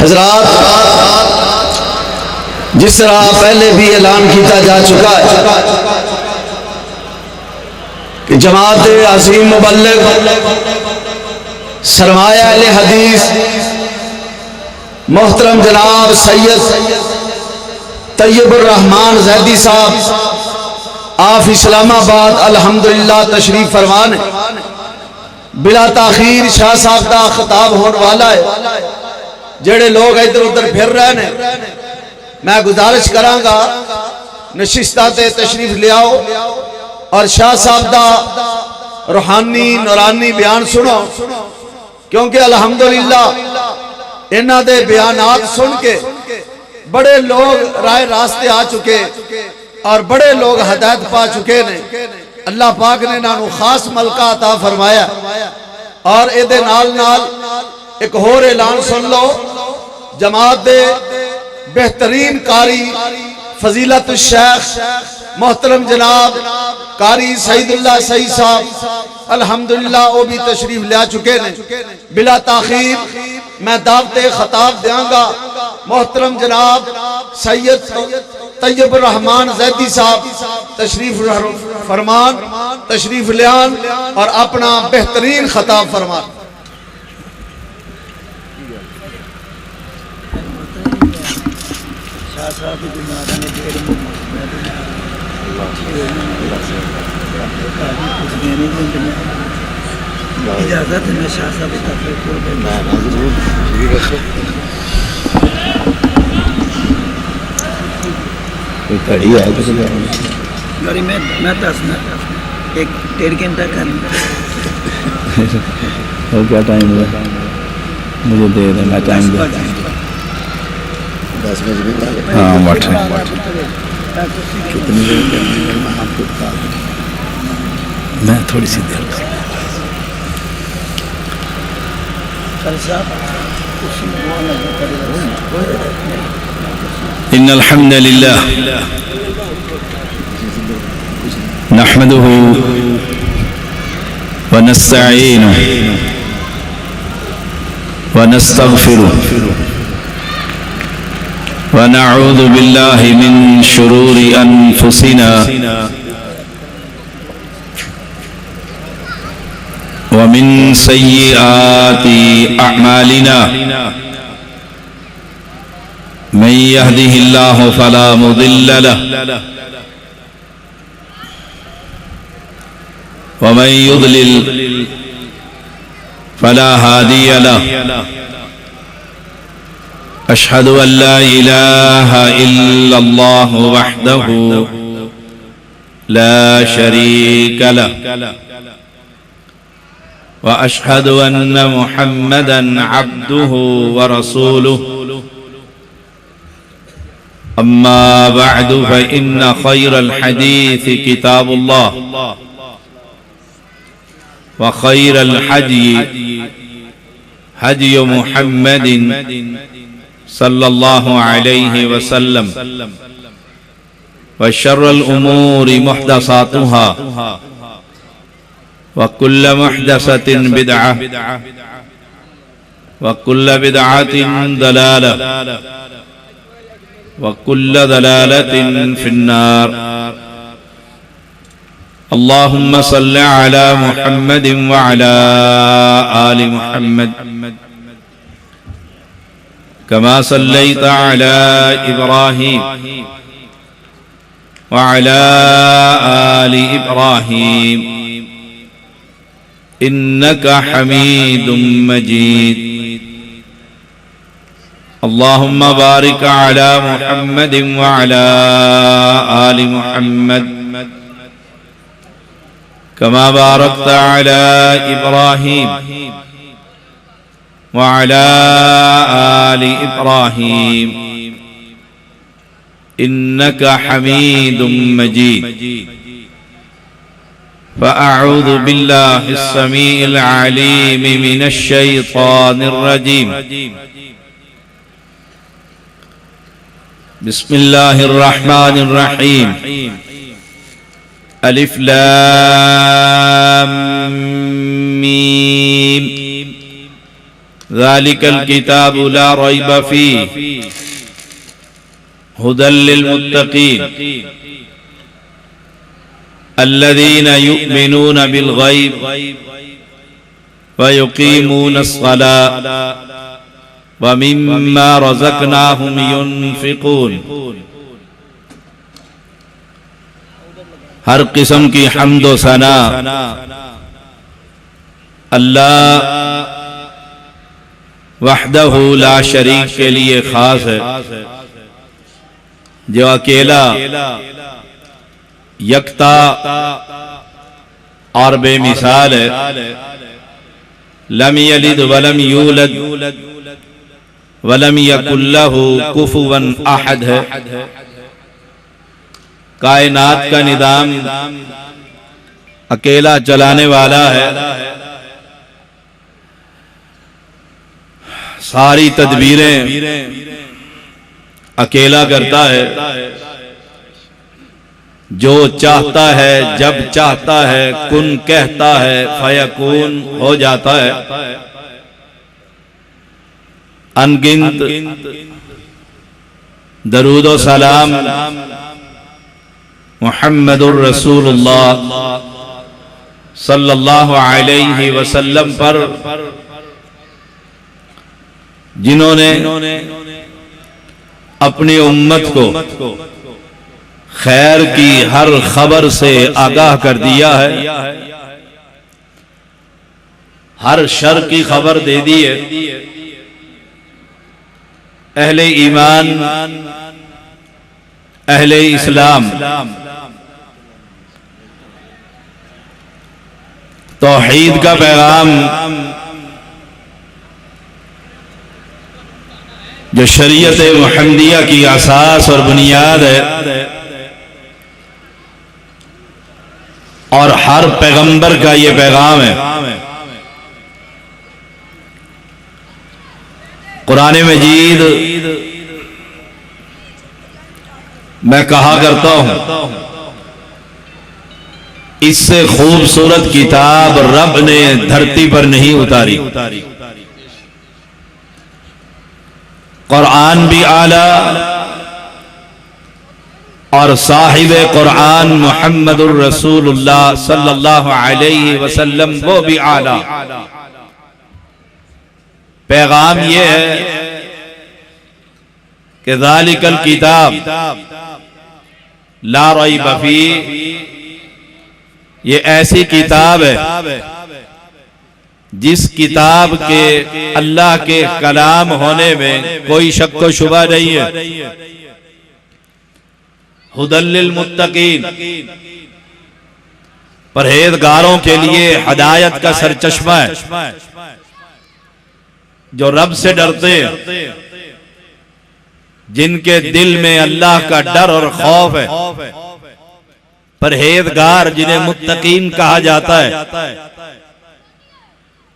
हजरात, जिस तरह पहले भी ऐलान किया जा चुका है कि जमात अजीम मुबल्लिग सरमाया अहले हदीस मोहतरम जनाब सैयद तैयबुर रहमान जैदी साहब आप इस्लामाबाद अल्हम्दुलिल्लाह तशरीफ फरमान बिला ताखीर शाह साहब का खिताब होने वाला है। जेड़े लोग इधर उधर फिर रहे ने मैं गुजारिश करांगा नशिस्ता ते तशरीफ लियाओ और शाह साहब का रूहानी नूरानी बयान सुनो, क्योंकि अल्हम्दुलिल्लाह इन्हां दे बयानात सुन के बड़े लोग राह रास्ते आ चुके और बड़े लोग हदायत पा चुके ने। अल्लाह पाक ने इन्हां नूं खास मलका अता फरमाया। और इहदे नाल नाल एक होर ऐलान सुन लो, जमात दे बेहतरीन कारी फजीलत शेख मोहतरम जनाब कारी सईदुल्लाह सई साहब अल्हम्दुलिल्लाह वो भी तशरीफ ले चुके ने। बिला ताखीर मैं दावते खिताब देंगा मोहतरम जनाब सैयद तैयबुर रहमान जैदी साहब तशरीफ फरमान, तशरीफ लियान और अपना बेहतरीन खिताब फरमान। इजाजत है, मैं शाह साहब घड़ी है गाड़ी मैं दसना एक 1.5 घंटा करना। और क्या टाइम हुआ मुझे दे दे, मैं टाइम दे 10 बजे। हाँ बैठ मैं थोड़ी सी देर इन्नल हम्दुलिल्लाह नहमदुहु व नस्तईनुहु व नस्तगफिरुहु व नऊज़ु बिल्लाहि मिन शुरूरि अनफुसिना व मिन सय्यिआति अअमालिना मन यहदिहिल्लाहु फला मुदिल्ल लहु व मन युद्लिल फला हादिय लहु। अशहदु अल्ला इलाहा इल्लल्लाह वहदहु ला शरीक लहु व अशहदु अन्न मुहम्मदन अब्दुहु व रसूलुहु। अम्मा बअदु फ़इन्न खैरल हदीस किताबुल्लाह व खैरल हदी हदी मुहम्मदिन सल्लल्लाहु अलैहि वसल्लम व शर्रल उमूरि मुहदसातुहा व कुल्ल मुहदसतिन बिदअह व कुल्ल बिदअतिन दलालह व कुल्ल दलालतिन फिन्नार। अल्लाहुम्मा सल्लि अला मुहम्मदिन व अला आलि मुहम्मद कमा सल्लैत अला इब्राहीम व अला आलि इब्राहीम इन्नका हमीदुम मजीद। अल्लाहुम्मा बारिक अला मुहम्मदिन व अला आलि मुहम्मद कमा बारकत अला इब्राहीम व अला आलि इब्राहीम इन्नका हमीदुम मजीद। फ़अऊज़ु बिल्लाहि अस्समीइल अलीम मिनश शैतानिर रजीम। बिस्मिल्लाहिर रहमानिर रहीम। अलिफ लाम मीम ज़ालिकल किताबु ला रैब फीहि हुदल लिल मुत्तकीन अल्लज़ीना युमिनूना बिल गैब व युकीमूनस सलात व मिम्मा रज़क़नाहुम युनफ़िक़ून। हर किस्म की हम्द व सना अल्लाह वहदहू ला शरीक के लिए खास है, जो अकेला यकता और बेमिसाल है। लम यलिद वलम यूलद वलम यकुल लहू कुफुवन अहद है। कायनात का निज़ाम अकेला चलाने वाला है, सारी तदबीरें अकेला करता है। जो चाहता है जब चाहता है कुन कहता है फयकून हो जाता है। अनगिनत दरूद व सलाम मुहम्मदुर रसूलुल्लाह सल्लल्लाहु अलैहि वसल्लम पर, जिन्होंने अपनी उम्मत को खैर की हर खबर से आगाह कर दिया है, हर शर की खबर दे दी है। अहले ईमान, अहले इस्लाम तौहीद का पैगाम, जो शरीयत मुहम्मदिया की असास और बुनियाद है, और हर पैगंबर का ये पैगाम है। कुरान मजीद मैं कहा करता हूं, इससे खूबसूरत किताब रब ने धरती पर नहीं उतारी। कुरान भी आला और साहिब कुरान मुहम्मदुर रसूलुल्लाह सल्लल्लाहु अलैहि वसल्लम वो भी आला। पैगाम ये है कि ज़ालिकल किताब ला रैब फीहि, ये ऐसी किताब है जिस किताब के अल्लाह के कलाम होने में कोई शक व शुबा नहीं है। हुदल लिल मुत्तकीन, परहेजगारों के लिए हिदायत का सरचश्मा है। जो रब से डरते हैं, जिनके दिल में अल्लाह का डर और खौफ है, परहेजगार जिन्हें मुत्तकीन कहा जाता है,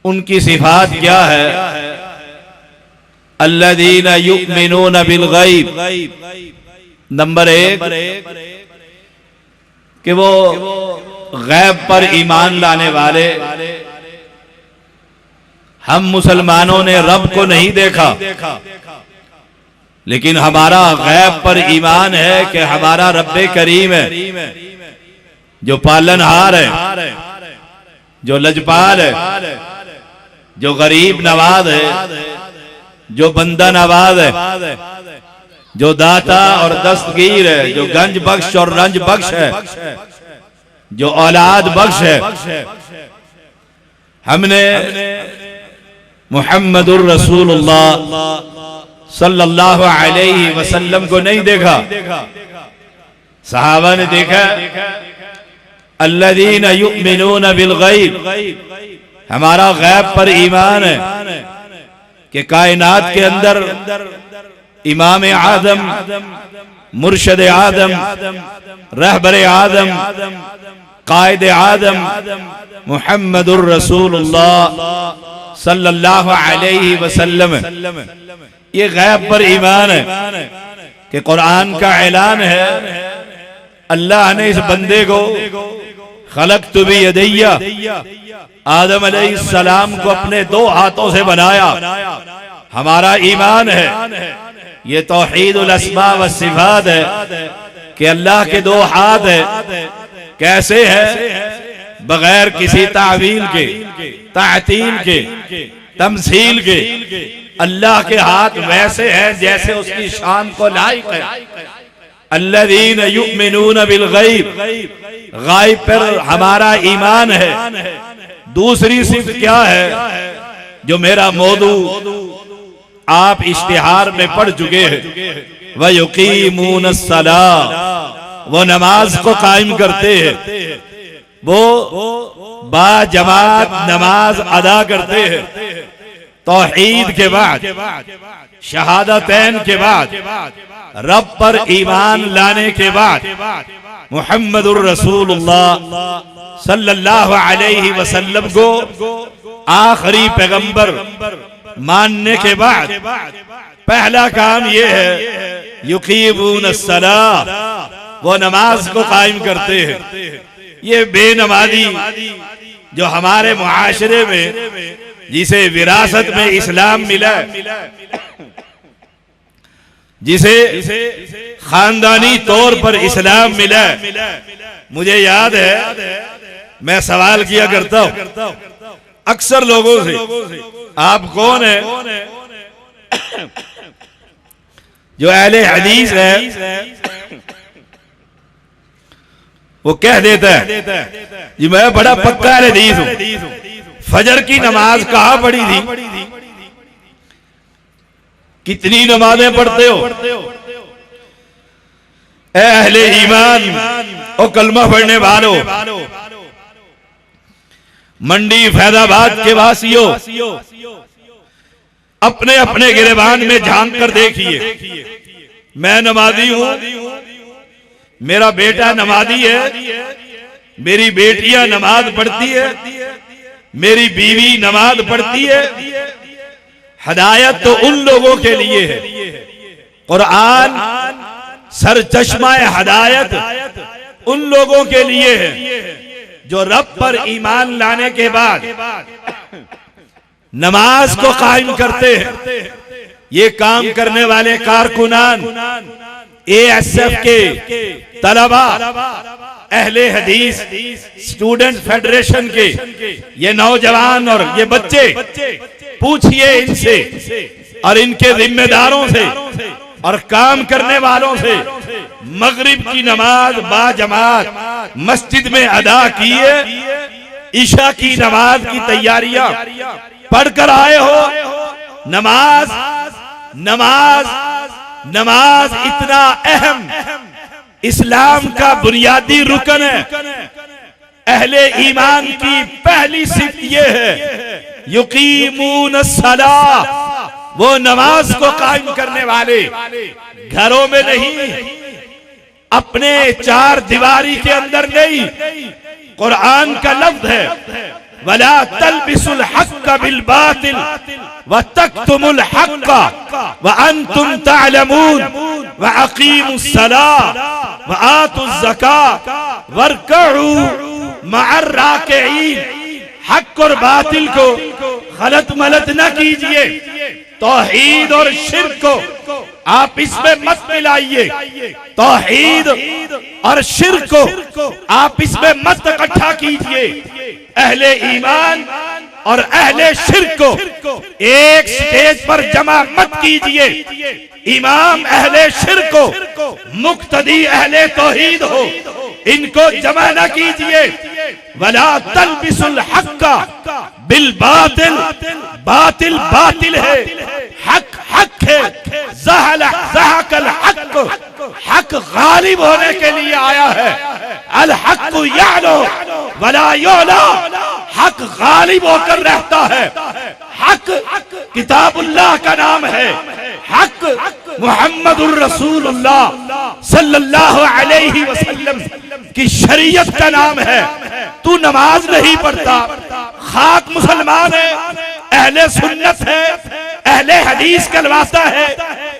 उनकी सिफात क्या है? अल्लज़ीना युमिनूना बिल गैब, नंबर 1 कि वो गैब पर ईमान लाने वाले। हम मुसलमानों ने रब को नहीं देखा, लेकिन हमारा गैब पर ईमान है कि हमारा रब्बे करीम है, जो पालनहार है, जो लजपाल है, जो गरीब नवाज है, जो बंदा नवाज है, जो दाता और दस्तगीर है, जो गंज बख्श और रंज बख्श है, जो औलाद बख्श है। हमने मुहम्मदुर रसूलुल्लाह सल्लल्लाहु अलैहि वसल्लम को नहीं देखा, सहाबा ने देखा। अल्लज़ीना युमिनूना बिल गैब, हमारा गैब पर ईमान है कि कायनात के अंदर इमाम आदम, मुर्शद आदम, रहबर आदम, कायद आदम मुहम्मदुर रसूलुल्लाह सल्लल्लाहु अलैहि वसल्लम, ये गैब पर ईमान है कि कुरान का ऐलान है, अल्लाह ने इस बंदे को खलक़्तु बियदैया, आदम अलैहिस्सलाम को अपने 2 हाथों से बनाया। हमारा ईमान है, ये तौहीदुल अस्मा व सिफात है कि अल्लाह के 2 हाथ है। कैसे है? बगैर किसी तावील के, तातील के, तमसील के। अल्लाह के हाथ वैसे हैं जैसे उसकी शान को लायक है। अल्लज़ीना युमिनून बिल गैब, गायब पर हमारा ईमान है। दूसरी सिफ़त क्या है जो मेरा मौदू आप इश्तिहार में पढ़ चुके हैं? व युकीमूनस सलाह, वो नमाज को कायम करते हैं, वो बाजमात नमाज अदा करते हैं। तौहीद के बाद, शहादतैन के बाद, रब पर ईमान लाने के बाद, मुहम्मदुर रसूलुल्लाह सल्लल्लाहु अलैहि वसल्लम को आखिरी पैगंबर मानने के बाद पहला काम ये है युकीमूनस सलाह, वो नमाज को कायम करते हैं। ये बेनमाजी जो हमारे मुआशरे में, जिसे विरासत में इस्लाम मिला, जिसे खानदानी तौर पर इस्लाम मिला, मुझे याद है मैं सवाल किया करता हूं अक्सर लोगों से, आप कौन है जो अहले हदीस है? वो कह देता है जी मैं बड़ा पक्का अहले हदीस हूं। फजर की नमाज कहां पढ़ी थी? कितनी नमाजें पढ़ते हो? ए अहले ईमान और कलमा पढ़ने वालों, मंडी फैजाबाद के वासियों, अपने अपने गिरबान में झांक कर देखिए। मैं नमाजी हूं, मेरा बेटा नमाजी है, मेरी बेटियां नमाज पढ़ती है, मेरी बीवी नमाज पढ़ती है। हदायत तो उन लोगों के लिए है, कुरान सरचश्मा हदायत उन लोगों के लिए है जो रब पर ईमान लाने के बाद नमाज को कायम करते हैं। ये काम करने वाले कारकुनान, ASF के तलबा, अहले हदीस स्टूडेंट फेडरेशन के ये नौजवान और ये बच्चे, पूछिए इनसे और इनके जिम्मेदारों से और काम करने वालों से, मगरिब की नमाज बाजमात मस्जिद में अदा किए, ईशा की नमाज की तैयारियां पढ़कर आए हो। नमाज नमाज नमाज इतना अहम इस्लाम का बुनियादी रुकन है। अहले ईमान की पहली सिफ़त ये है युकीमूनस सलाह, वो नमाज को कायम करने वाले। घरों में नहीं, अपने 4 दीवारी के अंदर नहीं। कुरान का लफ्ज है वला तलबिसुल हक्क बिल बातिल व तक्तुमुल हक्क व अंतुम तालमून व अकीमुस सलाह व आतुज ज़कात वरकऊ मअर राकिईन। हक और बातिल को गलत मलत न कीजिए। तौहीद और शिर्क को आप इसमें मत मिलाइए। तौहीद और शिर्क को आप इसमें मत इकट्ठा कीजिए। अहले ईमान और अहले शिर्क को एक स्टेज पर जमा मत कीजिए। इमाम अहले शिर्क को, मुक्तदी अहले तौहीद हो, इनको जमा न कीजिए। वला तलबिसुल हक्का बिल बातिल, बातिल बातिल है, हक हक है। ज़हकल हक, हक गालिब होने के लिए आया है। अल हक यालो वला योला, हक गालिब होकर रहता है। हक किताबुल्लाह का नाम है। हक मुहम्मदुर रसूलुल्लाह सल्लल्लाहु अलैहि वसल्लम की शरीयत का नाम है। तू नमाज नहीं पढ़ता, खाक मुसलमान है, अहले सुन्नत है, अहले हदीस कहलाता है,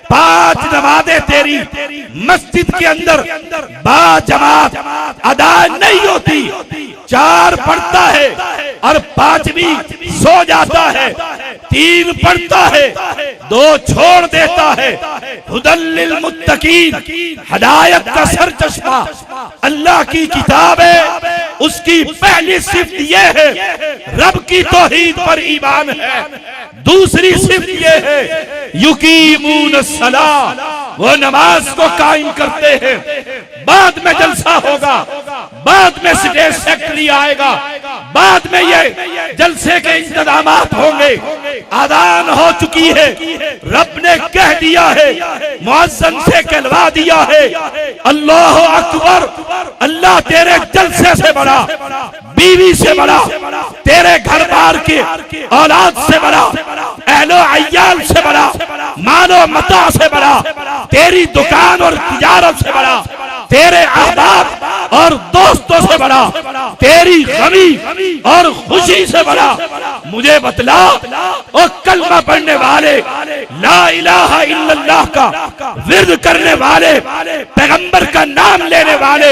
5 नमाजें तेरी मस्जिद के अंदर बाजमात अदा नहीं होती, 4 पढ़ता है और 5वीं सो जाता है, 3 पढ़ता है, 2 छोड़ देता है। हुदल लिल मुत्तकीन, हिदायत का सर चश्मा अल्लाह की किताब है। उसकी पहली सिफ्त ये है रब की तौहीद पर ईमान है। दूसरी सिफ्त ये है युकीमून सलाह, वो नमाज को कायम करते हैं। बाद में जलसा होगा, बाद में स्टेज सेक्रेटरी आएगा, बाद में ये जलसे के इंतजामात होंगे। आदान हो चुकी है, रब ने कह दिया है, मुअज्जिन से कहलवा दिया है अल्लाह अकबर। अल्लाह तेरे जलसे से बड़ा, बीवी से बड़ा, तेरे घर बार के औलाद से बड़ा, अहलो अय्याल से बड़ा, मानो मता से बड़ा, तेरी दुकान और तिजारत से बड़ा, तेरे अहबाब और दोस्तों से बड़ा, तेरी गमी और खुशी से बड़ा। मुझे बतला ओ कलमा पढ़ने वाले, ला इलाहा इल्लल्लाह का विर्द करने वाले, पैगंबर का नाम लेने वाले,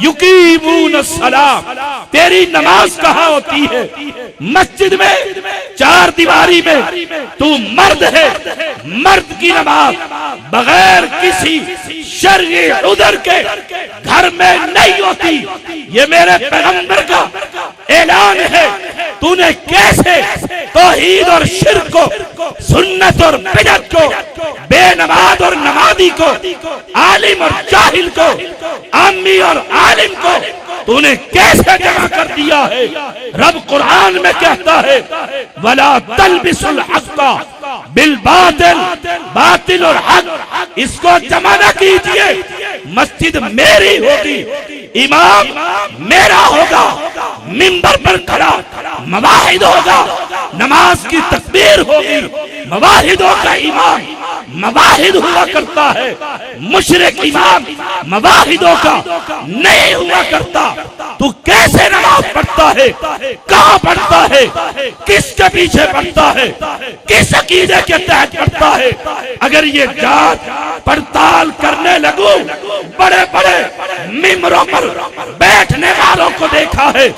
युकीमून सलाह, तेरी नमाज कहाँ होती है? मस्जिद में, 4 दीवारी में। तू मर्द है, मर्द की नमाज बगैर किसी शर्ई उधर के घर में नहीं होती। ये मेरे पैगंबर का ऐलान है। तूने कैसे तौहीद और शिर्क को, सुन्नत और बिदअत को, बेनमाज और नमाजी को, आलिम और जाहिल को, आमी और आलिम को तूने कैसे जमा कर दिया है? रब कुरान में कहता है वला तलबिसुल हक़्क़ बिल बातिल, बातिल और हक इसको जमा न कीजिए। मस्जिद मेरी होगी, इमाम मेरा होगा, मिंबर पर खड़ा मवाहिद होगा, नमाज की तकबीर होगी, मवाहिदों का इमाम मवाहिद हुआ करता है, मुशरिक इमाम मवाहिदों का नहीं हुआ करता। तू कैसे नमाज पढ़ता है? कहाँ पढ़ता है? किसके पीछे पढ़ता है? किस अकीदे के तहत पढ़ता है? अगर ये जांच पड़ताल करने लगूं, बड़े बड़े मिंबरों पर बैठने वालों को देखा है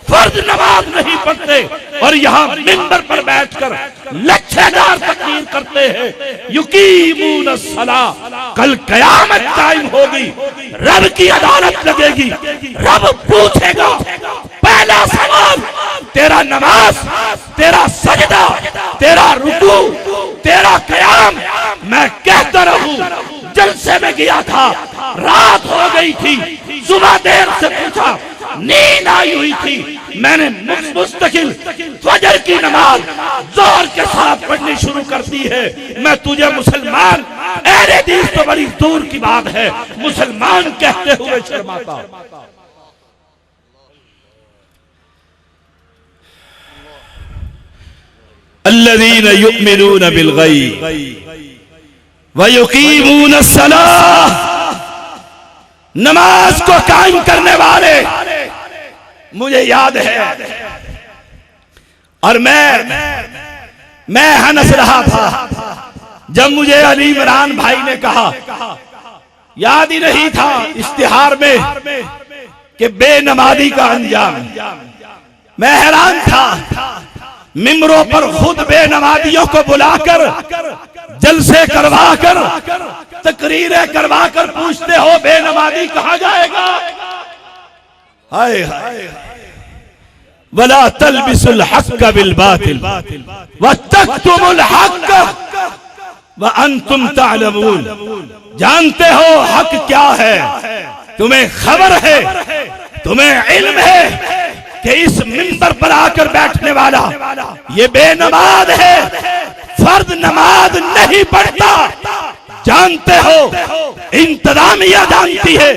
फर्ज नमाज नहीं पढ़ते और यहाँ मिंबर पर बैठकर लच्छेदार तकरीर करते हैं। युकीमून सलाह, कल कयामत कायम होगी, रब की अदालत लगेगी, रब पूछेगा पहला सवाल तेरा नमाज, तेरा सजदा, तेरा रुकू, तेरा कयाम। मैं कहता रहूं जलसे में गया था, रात हो गई थी, सुबह देर से पूछा, नींद आई हुई थी, मैंने मुस्तकिल फजर की नमाज जोर के साथ पढ़नी शुरू कर दी है। मैं तुझे मुसलमान, अहले हदीस तो बड़ी दूर की बात है, मुसलमान कहते हुए शर्माता। अल्लज़ीना युमिनून बिल गैब व युकीमून सलाह, नमाज को कायम करने वाले। मुझे याद है और मैं हंस रहा था जब मुझे अली इमरान भाई ने कहा, याद ही नहीं था इश्तिहार में कि बेनमाजी का अंजाम। मैं हैरान था, मिंबरों पर खुद बेनमाजियों को बुलाकर जलसे करवाकर तकरीरें करवाकर पूछते हो बेनमाजी कहाँ जाएगा? हाय हाय, वला तलबिसुल हक़्क़ बिल बातिल व तक्तुमुल हक़्क़ व अंतुम तालमून। जानते हो हक क्या है, तुम्हें खबर है, तुम्हें इल्म है कि इस मिंबर पर आकर बैठने वाला ये बेनमाज है, फर्द नमाज नहीं पढ़ता। जानते हो, इंतजामिया जानती है,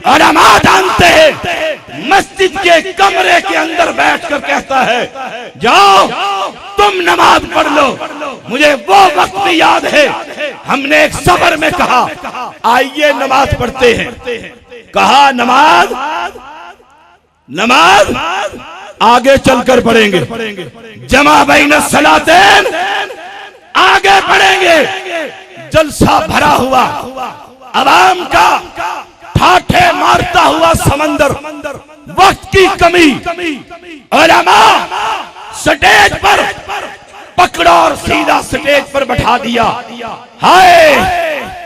उलमा जानते हैं। मस्जिद के कमरे के अंदर बैठकर कहता है जाओ तुम नमाज पढ़ लो। मुझे वो वक्त भी याद है, हमने एक सफर में कहा आइए नमाज पढ़ते हैं। कहा नमाज नमाज आगे चलकर पढ़ेंगे, जमा बैन सलातैन आगे पढ़ेंगे। जलसा भरा हुआ, आवाम का ठाठे मारता हुआ समंदर, वक्त की कमी, उलमा स्टेज पर पकड़ा और सीधा स्टेज पर बैठा दिया। हाय,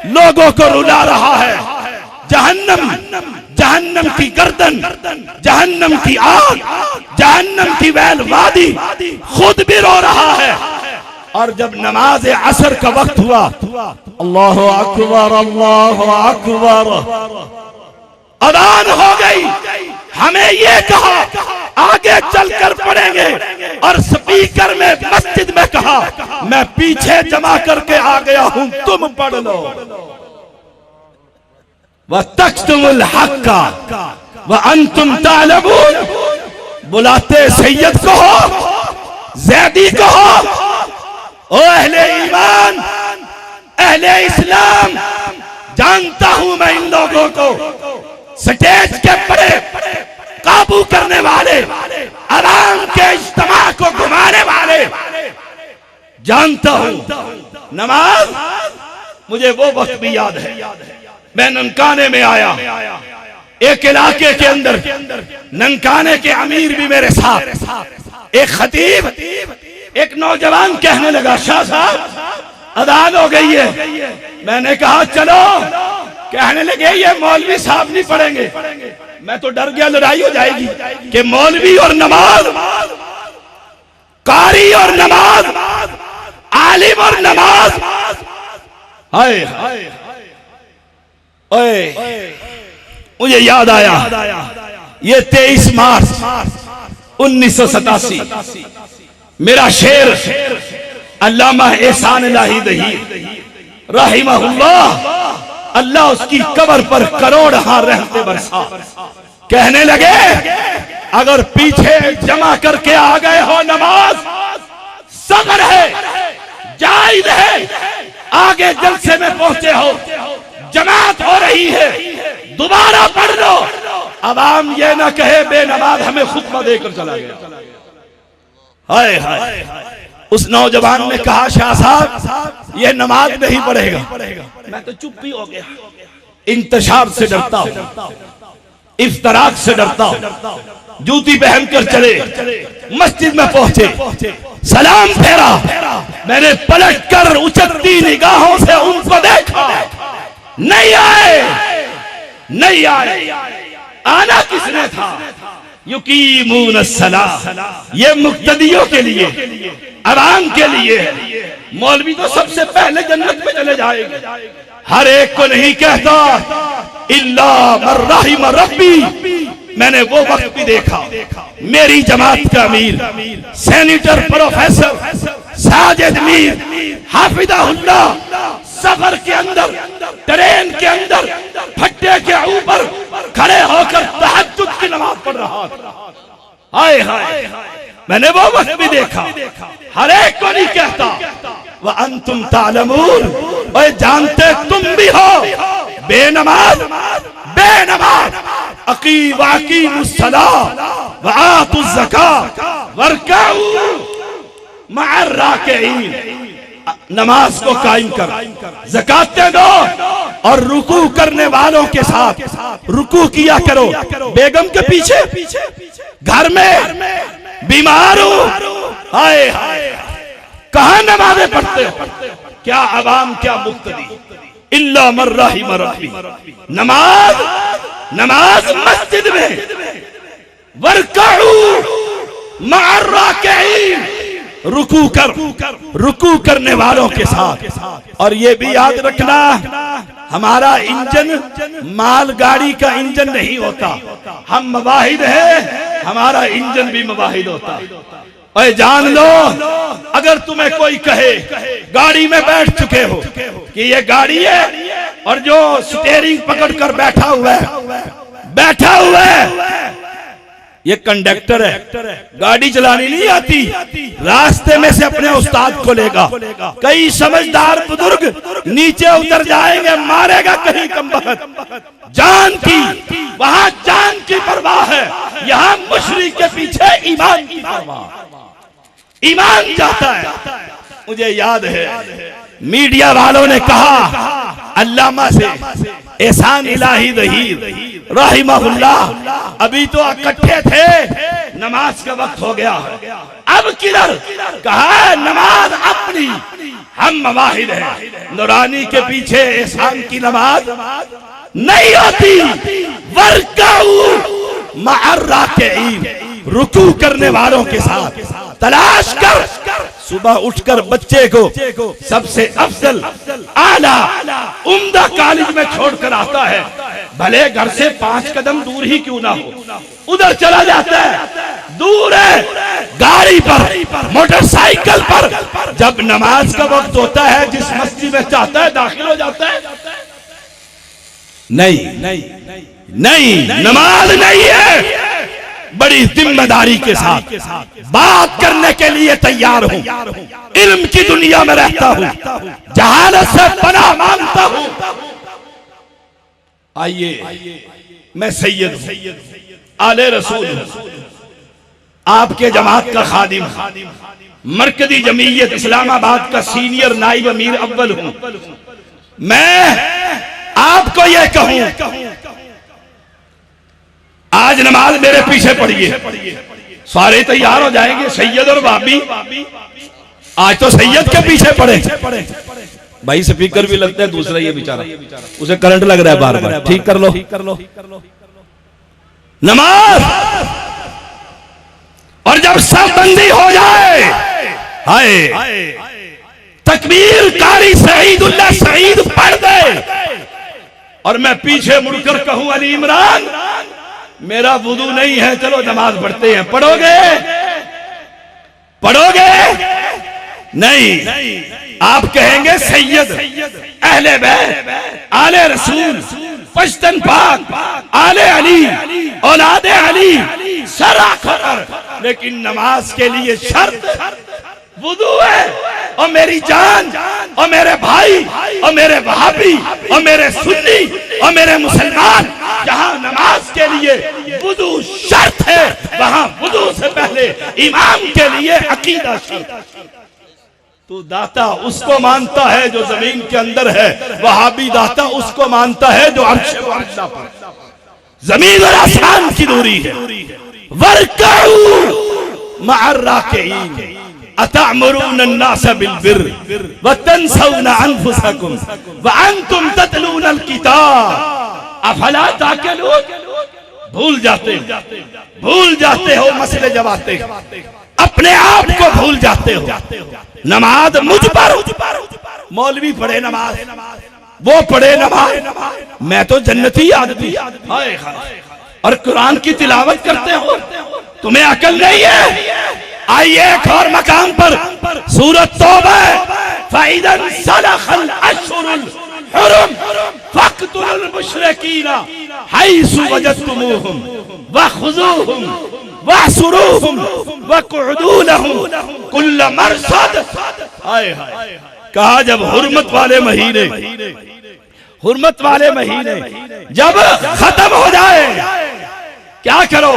लोगों को रुला रहा है जहन्नम, जहन्नम की गर्दन, जहन्नम की आग, जहन्नम की वैल वादी, खुद भी रो रहा है। और जब नमाज असर का वक्त हुआ, अल्लाहु अकबर, अल्लाहु अकबर, अदान हो गई। हमें ये कहा आगे चलकर पढ़ेंगे, और स्पीकर में मस्जिद में कहा मैं पीछे जमा करके आ गया हूं, तुम पढ़ लो। व तक्तुमुल हक्का व अंतुम तालमून, बुलाते सैयद को हो, जैदी को हो। ओ अहले ईमान, अहले इस्लाम, जानता हूं मैं इन लोगों को, स्टेज के परे काबू करने वाले, आराम के इज्तिमा को घुमाने वाले, जानता हूं। नमाज, मुझे वो वक्त भी याद है, मैं ननकाने में आया, एक इलाके के अंदर, ननकाने के अमीर भी मेरे साथ, एक खतीब, एक नौजवान कहने लगा शाह साहब अदान हो गई है। मैंने कहा चलो, कहने लगे ये मौलवी साहब नहीं पढ़ेंगे। मैं तो डर गया लड़ाई हो जाएगी कि मौलवी और नमाज, कारी और नमाज, आलिम और नमाज। हाय ओए, मुझे याद आया ये 23 मार्च 1987 मेरा शेर अल्लामा एहसान इलाही दही रहिमहुल्लाह, अल्लाह उसकी कब्र पर करोड़ हार रहते बरसा, कहने लगे अगर पीछे जमा करके आ गए हो नमाज, सब्र है, जायज है, आगे जलसे में पहुंचे हो, जमात हो रही है, दोबारा पढ़ लो। अवाम ये ना कहे बेनमाज हमें खुतबा देकर चला गया। हाय हाय, उस नौजवान ने कहा शाह साहब ये नमाज नहीं पढ़ेगा। मैं तो चुप ही हो गया। इंतशार से डरता हूं, इफ्तराक से डरता हूं। जूती पहनकर चले, मस्जिद में पहुंचे, सलाम फेरा, मैंने पलटकर उचकती निगाहों से उनको देखा, नहीं आए, नहीं आए। आना किसने था? युकीमून सलाह, ये मुक्तदियों के लिए, आराम के लिए है। मौलवी तो सबसे पहले जन्नत में चले जाएंगे, हर एक को नहीं कहता, इल्ला मन रहिम रब्बी। मैंने वो वक्त भी देखा, मेरी जमात का अमीर सेनेटर प्रोफेसर साजिद मीर हाफिज़हुल्लाह सफर के अंदर, ट्रेन के अंदर, फट्टे के ऊपर खड़े होकर तहज्जुद की नमाज पढ़ रहा था। हाय हाय, मैंने वो वक्त भी देखा, हर एक को नहीं कहता, व अंतुम तालमून, और जानते तुम भी हो बेनमाज, बेनमाज। अकीमुस्सलाह व आतुज़ ज़कात वरकऊ मअर राकिईन, नमाज को कायम कर, ज़कातें दो और रुकू करने वालों के साथ रुकू किया करो। बेगम के पीछे, घर में बीमार हो, हाय हाय, कहां नमाजें पढ़ते हो? क्या अवाम, क्या मुक्तदी, इल्ला मन रहिम रब्बी। नमाज, नमाज मस्जिद में, वरकऊ मअर राकिईन, रुकू कर, रुकू करने वालों के साथ। और ये भी याद रखना, हमारा इंजन मालगाड़ी का इंजन नहीं होता, हम मवाहिद हैं, हमारा इंजन भी मवाहिद होता। और जान लो, अगर तुम्हें कोई कहे गाड़ी में बैठ चुके हो कि ये गाड़ी है और जो स्टीयरिंग पकड़कर बैठा हुआ है, बैठा हुआ है, ये कंडक्टर है, गाड़ी चलानी नहीं आती, रास्ते में से अपने उस्ताद को लेगा। कई समझदार बुजुर्ग नीचे उतर जाएंगे, मारेगा कहीं कमबख्त। जान की, वहां जान की परवाह है, यहाँ मुशरिक के पीछे ईमान की परवाह। ईमान जाता है। मुझे याद है मीडिया वालों ने कहा अल्लामा से एहसान इलाही दहीर रहिमहुल्लाह अभी तो इकट्ठे थे, नमाज का वक्त हो गया, अब किधर? कहा नमाज अपनी, हम मवाहिद हैं, नूरानी के पीछे एहसान की नमाज नहीं होती। वर्काऊ मअर्रा के रुकू करने वालों के साथ तलाश कर, सुबह उठकर बच्चे को सबसे अफजल आला उम्दा कॉलेज में छोड़कर आता है, भले घर से 5 कदम दूर ही क्यों ना हो, उधर चला जाता है, दूर है, गाड़ी पर, मोटरसाइकिल पर, जब नमाज का वक्त होता है जिस मस्जिद में चाहता है दाखिल हो जाता है। नहीं, नमाज नहीं है। बड़ी जिम्मेदारी के साथ बात करने के लिए तैयार हूं, इल्म की दुनिया में रहता हूं, जहालत से पनाह मांगता हूं। आइए, मैं सैयद हूं, आले रसूल हूं, आपके जमात का खादिम, मरकजी जमीयत इस्लामाबाद का सीनियर नाइब अमीर अव्वल हूं। मैं आपको यह कहूं, आज नमाज मेरे पीछे पढ़िए, सारे तैयार हो जाएंगे, सैयद और भाभी। आज तो सैयद के पीछे पड़े भाई, स्पीकर भी लगता है दूसरा, ये बेचारा उसे करंट लग रहा है बार बार, ठीक कर लो नमाज। और जब सब बंदी हो जाए, हाय तकबीर कारी सईदुल्लाह सईद पढ़ दे और मैं पीछे मुड़कर कहूं अली इमरान मेरा वुदू नहीं है, चलो नमाज पढ़ते हैं, पढ़ोगे? नहीं, आप कहेंगे सैयद, अहले बैत, आले रसूल, पश्तन पाक, आले अली, औलादे अली, सराखर, लेकिन नमाज के लिए शर्त वुदू है। और मेरी जान और मेरे भाई और मेरे वहाबी और मेरे सुन्नी और मेरे मुसलमान, जहां नमाज के लिए वुदू शर्त है, वहां वुदू से पहले इमाम के लिए अकीदा शर्त। तू दाता उसको मानता है जो जमीन के अंदर है, वहाबी दाता उसको मानता है जो अर्श वाला पर, जमीन और आसमान की दूरी है। वर्काऊ मअर्रा के अतअमुरून अन्नास बिलबिर व तंसौना अनफुसकुम व अंतुम ततलूनल किताब अफला ताकिलून। भूल जाते हो मसले जब आते, अपने आप को भूल जाते हो। नमाज मुझ पर, मौलवी पढ़े नमाज, वो पढ़े नमाज, मैं तो जन्नती आदमी, और कुरान की तिलावत करते हो, तुम्हें अकल नहीं है। आइए एक और मकाम पर, सूरत तौबा, फ़इदन सलखल अश्हुरुल हुरुम फ़क़्तुलुल मुशरिकीना हैसु वजदतुमूहुम वख़ुज़ूहुम वहसुरूहुम वक़उदू लहुम कुल्ल मरसद। कहा जब हुर्मत वाले महीने जब खत्म हो जाए, क्या करो?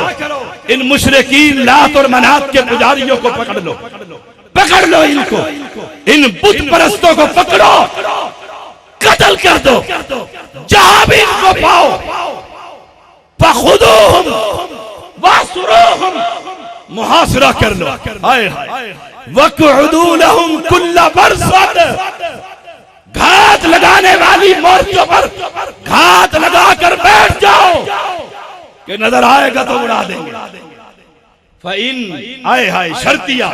इन मुशरिकीन लात और मनात के पुजारियों को पकड़ लो इनको, इन बुत परस्तों को पकड़ो, कत्ल कर दो, जहां भी इनको पाओ। फखुदूहुम वहसुरूहुम, मुहासरा कर लो। वक़उदू लहुम कुल्ल मरसद, घात लगाने वाली मोर्चों पर घात लगाकर बैठ जाओ कि नजर आएगा तो उड़ा देंगे। फ़इन आए हाय शर्तिया,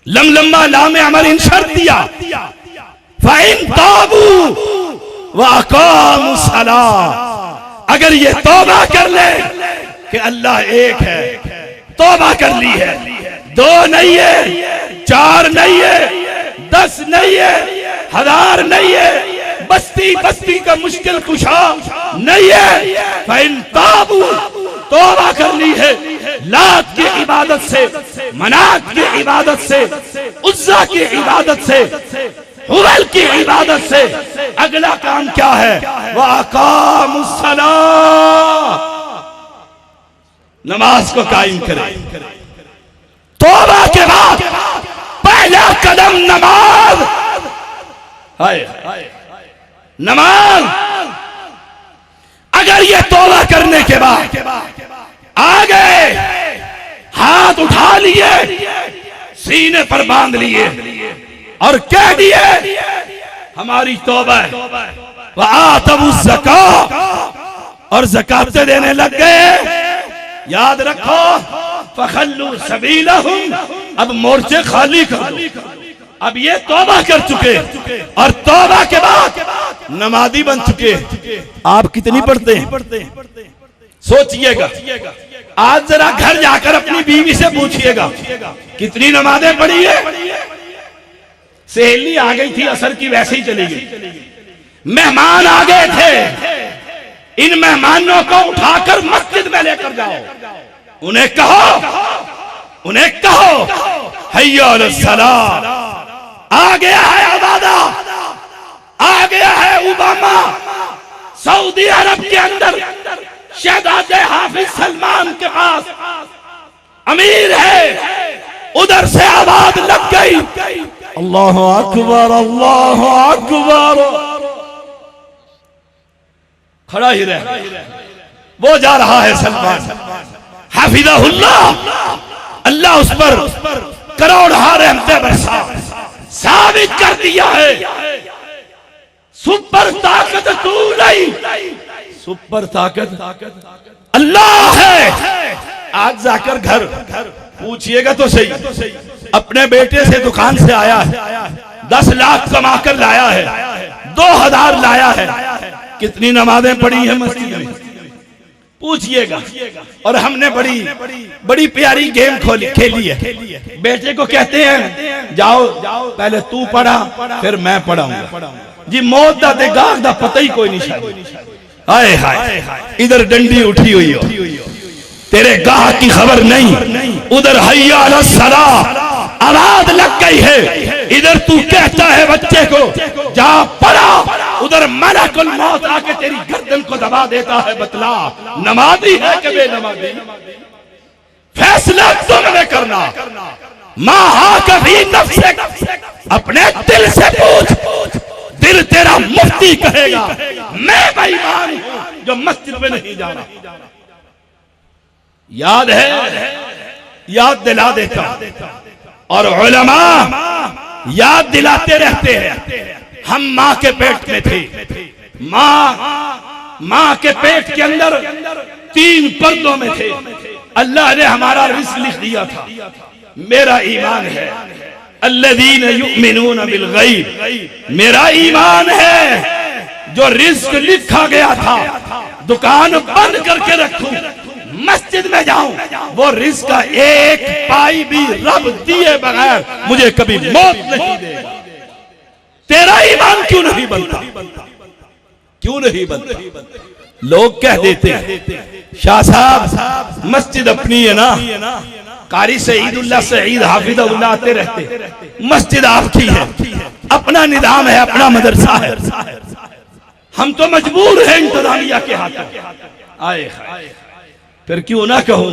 लम्मा लामे अमरिन शर्तिया, फ़इन ताबू व अक़ामु सलाह। अगर ये तौबा कर ले कि अल्लाह एक है, तौबा कर ली है, 2 नहीं है, 4 नहीं है, 10 नहीं है, 1000 नहीं है, बस्ती का मुश्किल कुशा नहीं है। फ़इन ताबू, तौबा कर ली है लात की इबादत से, मनात की इबादत से, उज़्ज़ा की इबादत से, हुबल की इबादत से। अगला काम क्या है? व अक़ामुस्सलाह, नमाज को कायम करें। तौबा के बाद पहला कदम नमाज, हाय नमाज अगर ये तौबा करने के बाद आ गए, हाथ उठा लिए, सीने पर बांध लिए और कह दिए हमारी तौबा है, वआतबु ज़कात, और ज़कातें देने लग गए, याद रखो फखल्लू सबीलहुम, अब मोर्चे खाली कर दो। अब ये तौबा कर चुके और तौबा के बाद नमाजी बन चुके। आप कितनी पढ़ते हैं सोचिएगा। आज जरा घर जाकर अपनी बीवी से पूछिएगा कितनी नमाजें पढ़ी है। सहेली आ गई थी असर की, वैसे ही चली गई। मेहमान आ गए थे, इन मेहमानों को उठाकर मस्जिद में लेकर जाओ, उन्हें कहो हय्या अलस सलाह, आ गया है अबादा, आ गया है ओबामा, सऊदी अरब के अंदर शहजादे हाफिज सलमान के पास अमीर है, उधर से आवाज लग गई अल्लाह अकबर अल्लाह अकबर। खड़ा ही रह, वो जा रहा है सलमान हाफिज़हुल्लाह, अल्लाह उस पर करोड़ रहमतें बरसा, साबित कर दिया है सुपर ताकत तू नहीं, सुपर ताकत अल्लाह है। आज जाकर घर पूछिएगा तो सही, अपने बेटे से दुकान से आया है, 10 लाख कमा कर लाया है, 2000 लाया है, कितनी नमाजें पढ़ी है मस्जिद में पूछिएगा। और हमने बड़ी प्यारी गेम खेली है। बेटे को कहते हैं जाओ पहले तू पढ़ा फिर मैं पढ़ाऊंगा जी, मौत दा ते गाग दा पता ही कोई नहीं। हाय हाय इधर डंडी उठी हुई हो, तेरे गाह की खबर नहीं, उधर हय्या अलस सलाह आवाज लग गई है, इधर तू कहता है बच्चे को जा पढ़ा, उधर मलकुल मौत आके तेरी गर्दन को दबा देता है। बतला नमाजी है कि बेनमाजी? फैसला तुमने करना। मां कभी नफ्से, अपने दिल से पूछ, दिल तेरा मुफ्ती कहेगा मैं बेईमान हूं जो मस्जिद में नहीं जा रहा। याद है, याद दिला देता, और उलमा याद दिलाते रहते हैं। हम माँ के पेट में थे, माँ के पेट के अंदर 3 पर्दों में थे, अल्लाह ने हमारा रिज़्क़ लिख दिया था। मेरा ईमान है अल्लज़ीना युमिनूना बिल गैब, मेरा ईमान है जो रिज़्क़ लिखा गया था दुकान बंद करके रखूं, मस्जिद में जाऊं, वो रिज़्क़ का एक पाई भी रब दिए बगैर मुझे कभी मौत नहीं देगा। तेरा ईमान क्यों नहीं बनता? क्यों नहीं बनता? लोग कह देते हैं शाह साहब मस्जिद अपनी है ना, कारी सईदुल्लाह सईद हाफिज़हुल्लाह आते रहते, मस्जिद आपकी है, अपना निजाम है, अपना मदरसा है, हम तो मजबूर हैं इंतजामिया के हाथों। आए फिर क्यों ना कहूं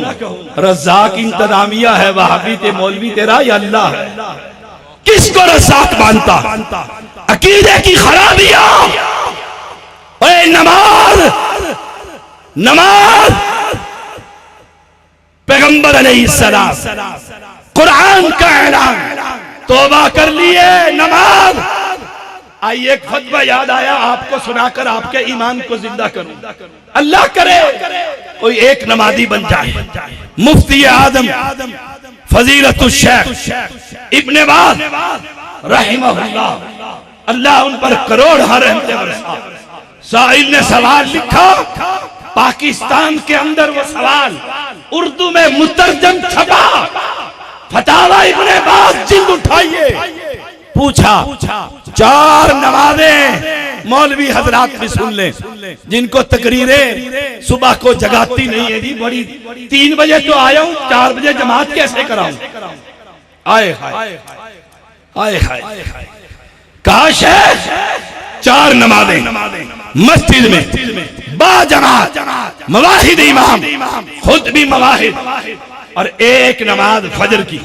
रज़ाक इंतजामिया है, वहाबी ते मौलवी तेरा या अल्लाह है? किसको रज़ाक मानता? अकीदे की खराबियां। नमाज पैगंबर अलैहिस्सलाम कुरान का ऐलान, तौबा कर लिए नमाज। आइए एक फतवा याद आया, आपको सुनाकर आपके ईमान को जिंदा करूं। अल्लाह करे कोई एक नमाजी बन जाए। मुफ्ती आजम फजीलतुल शेख इब्ने बाज रहमहुल्लाह, अल्लाह उन पर करोड़ रहमतें बरसा। साइल ने सवाल लिखा, पाकिस्तान के अंदर वो सवाल उर्दू में मुतरजम छपा, फतावा इब्ने बाज जिल्द उठाइए, पूछा 4 नमाजें मौलवी हजरात भी सुन लें, जिनको तकरीरें सुबह को जगाती नहीं है जी, बड़ी 3 बजे तो आया हूं, 4 बजे जमात कैसे कराऊं? आए हाय आए हाय, काश है 4 नमाजें मस्जिद में बाजमात, मवाहिद इमाम खुद भी मवाहिद, और एक नमाज फजर की।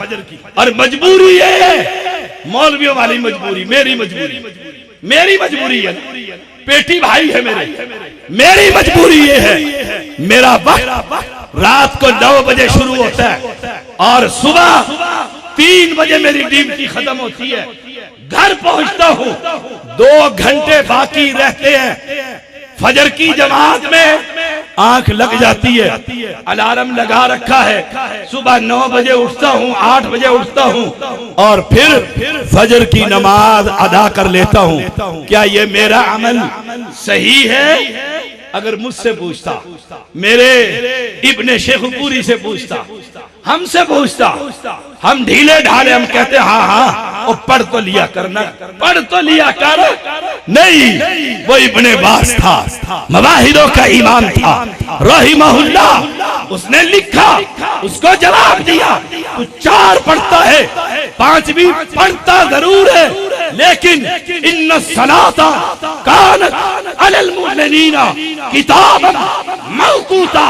और मजबूरी है मौलवियों वाली मजबूरी, मेरी मजबूरी, मेरी मजबूरी है, पेटी भाई है मेरी मजबूरी ये है, मेरा वक्त रात को 9 बजे शुरू होता है और सुबह 3 बजे मेरी ड्यूटी खत्म होती है। घर पहुंचता हूं 2 घंटे बाकी रहते हैं, फजर की जमात में आंख लग जाती है, अलार्म लगा रखा है, सुबह 9 बजे उठता हूँ, 8 बजे उठता हूँ और फिर फजर की नमाज अदा कर लेता हूँ। क्या ये मेरा अमल सही है? अगर मुझसे पूछता, मेरे इब्ने शेखपुरी से पूछता, हमसे पूछता, हम ढीले ढाले हम कहते हाँ हाँ वो पढ़ तो लिया करना, पढ़ तो लिया कर। नहीं, वो इब्ने बास था, मवाहिदों का इमाम था रहिमहुल्लाह, उसने लिखा, उसको जवाब दिया, तू 4 पढ़ता है, 5 भी पढ़ता जरूर है, लेकिन इन्ना सलाता कानत अलल मुमिनीना किताबन मौकूता,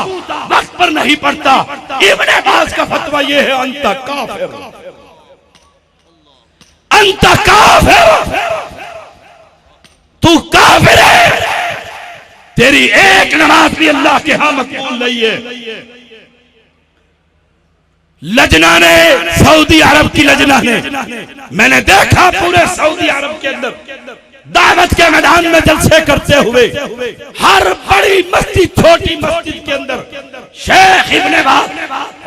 वक्त पर नहीं पढ़ता। इब्ने बास का फतवा ये है, अंत काफिर, अंत काफिर, तू काफिर है, तेरी एक नमाज भी अल्लाह के यहां मकबूल नहीं है। लजना ने, सऊदी अरब की लजना ने, मैंने देखा पूरे सऊदी अरब के अंदर दावत के मैदान में जलसे करते हुए, हर बड़ी मस्जिद छोटी मस्जिद के अंदर शेख इब्ने बास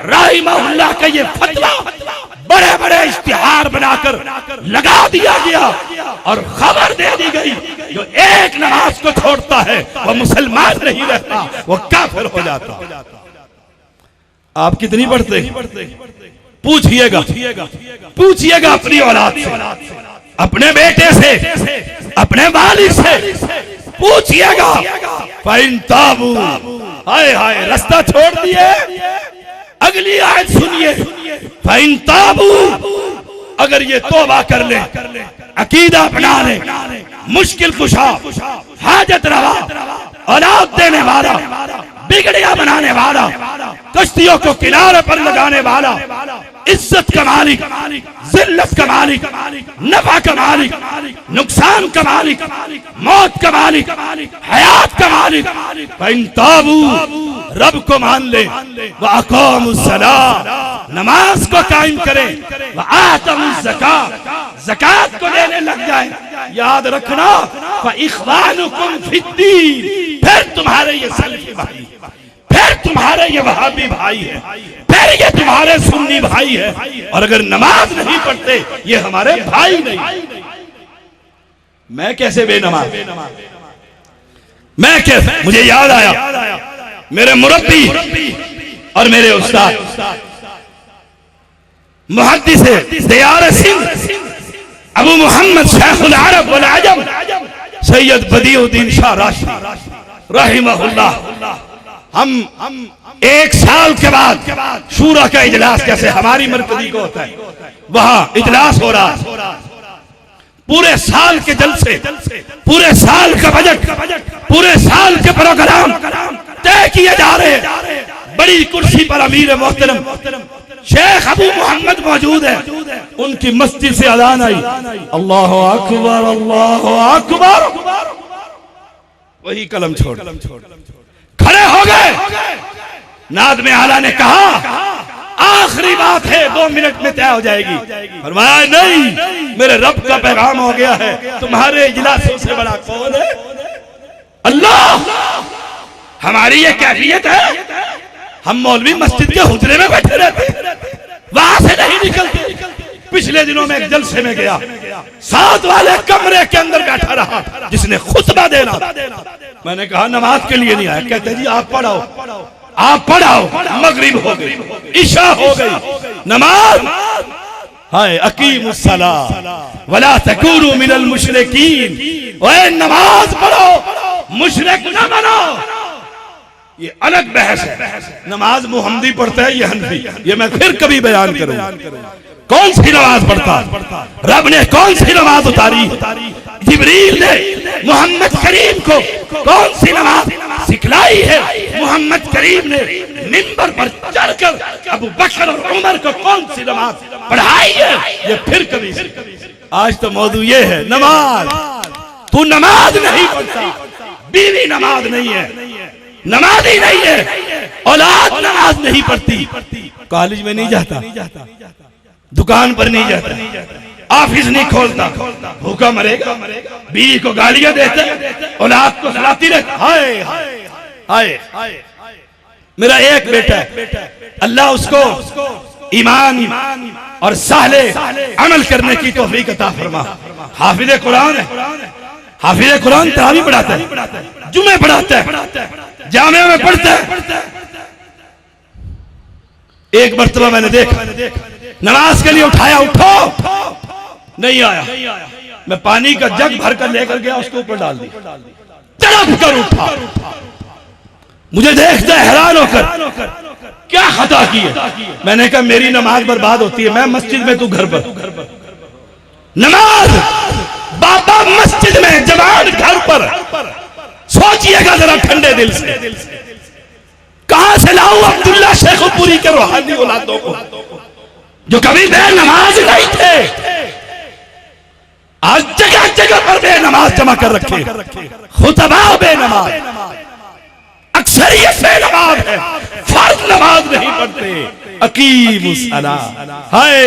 रहिमहुल्लाह का ये फतवा बड़े बड़े इश्तिहार बनाकर लगा दिया गया और खबर दे दी गई, जो एक नमाज को छोड़ता है वो मुसलमान नहीं रहता, वो काफिर हो जाता। आप कितनी पढ़ते हैं? पूछिएगा, पूछिएगा अपनी औलाद से, अपने बेटे से, अपने वालिद से पूछिएगा। फाइन ताबू, हाय हाय रास्ता छोड़ दिए। अगली आयत सुनिए, फाइन ताबू, अगर ये तौबा कर ले, अकीदा अपना ले, मुश्किल कुशा, हाजत रवा, औलाद देने वाला, बिगड़िया बनाने वाला, कश्तियों को किनारे पर लगाने वाला, इज्जत का मालिक, जिल्लत का मालिक, नफा का मालिक, नुकसान का मालिक, मौत का मालिक, हयात का मालिक, ताबू, रब को मान ले, व अक़ामुस्सलाह, नमाज को कायम करें, व आतमुज़ ज़कात, ज़कात को देने लग जाए। याद रखना, व इख़वानुकुम फ़िद्दीन, फिर तुम्हारे ये सलफ़ी भाई, फिर तुम्हारे ये वहाबी भाई है, फिर ये तुम्हारे सुन्नी भाई है, और अगर नमाज नहीं पढ़ते ये हमारे भाई नहीं। मैं कैसे बेनमाज, मैं कैसे? मुझे याद आया मेरे मुरब्बी और मेरे उस्ताद मुहद्दिस दियार सिंध अबू मोहम्मद शेखुल अरब वल अजम सैयद बदीउद्दीन शाह राशिदी रहमहुल्लाह, हम 1 साल के बाद शूरा का इजलास, जैसे हमारी मरकजी को होता है, वहां इजलास हो रहा, पूरे साल के जलसे, पूरे साल का बजट, पूरे साल के प्रोग्राम तय किए जा रहे हैं। बड़ी कुर्सी पर अमीर मोहतरम शेख अबू मोहम्मद मौजूद है, उनकी मस्जिद से अज़ान आई, अल्लाह अकबर, अल्लाह अकबर, वही कलम छोड़ खड़े हो गए। नाज़िम आला ने कहा, आखिरी बात है, 2 मिनट में तय हो जाएगी। फरमाया नहीं, मेरे रब का पैगाम हो गया है, तुम्हारे इजलासों से बड़ा कौन है? अल्लाह। हमारी ये कैफियत है, हम मौलवी मस्जिद के हुजरे में बैठे रहते, वहां से नहीं निकलते। पिछले दिनों में एक जलसे में गया, 7 वाले कमरे के अंदर बैठा रहा जिसने खुतबा देना। मैंने कहा नमाज के लिए नहीं आया। कहते जी आप पढ़ाओ, आप पढ़ाओ। मगरिब हो गई, इशा हो गई, नमाज, हाय अकीमुस्सलाह वला तकूनु मिनल मुशरिकीन, ओए नमाज पढ़ो, मुशरिक न बनो। ये अलग बहस है। नमाज मुहम्मदी पढ़ता है, ये हनफी, ये मैं फिर कभी बयान करूंगा। कौन सी नमाज पढ़ता? रब ने कौन सी नमाज उतारी? जिब्रील ने मोहम्मद करीम को कौन सी नमाज सिखलाई है? मोहम्मद करीम ने मिंबर पर चढ़कर अबू बकर और उमर को कौन सी नमाज पढ़ाई है? ये फिर कभी। आज तो मौजू ये है, नमाज तू नमाज नहीं पढ़ता, बीवी नमाज नहीं है, नमाजी नहीं है, औलाद नमाज नहीं पढ़ती, कॉलेज में नहीं जाता, दुकान पर नहीं जाता, ऑफिस नहीं खोलता, भूखा मरेगा, बीवी को गालियां देता, औलाद को सुनाती रहती। हाय हाय हाय, मेरा एक बेटा है, अल्लाह उसको ईमान और साले अमल करने की तौफीक अता फरमा। हाफिज कुरान है, हाफिज कुरान तरावी पढ़ाता है, जुमे पढ़ाता है, जामे में पढ़ता है। एक मर्तबा मैंने देखा, नमाज के लिए उठाया, उठो, नहीं आया। मैं पानी का जग भर कर लेकर गया, उसके ऊपर डाल दी, तड़प कर उठा। मुझे देखते हैरान होकर, क्या खता की है? मैंने कहा मेरी नमाज बर्बाद होती है, मैं मस्जिद में, तू घर पर। नमाज बाबा मस्जिद में, जवान घर पर। सोचिएगा जरा ठंडे दिल से, कहां से लाऊं अब्दुल्ला शेखुपुरी के रूहानी औलादों को जो कभी बेनमाज नहीं थे, आज जगह जगह पर बेनमाज जमा कर रखे, खुतबा बेनमाज, अक्सरियत बेनमाज है, फर्ज नमाज नहीं पढ़ते। अकीमुस सलाह, हाय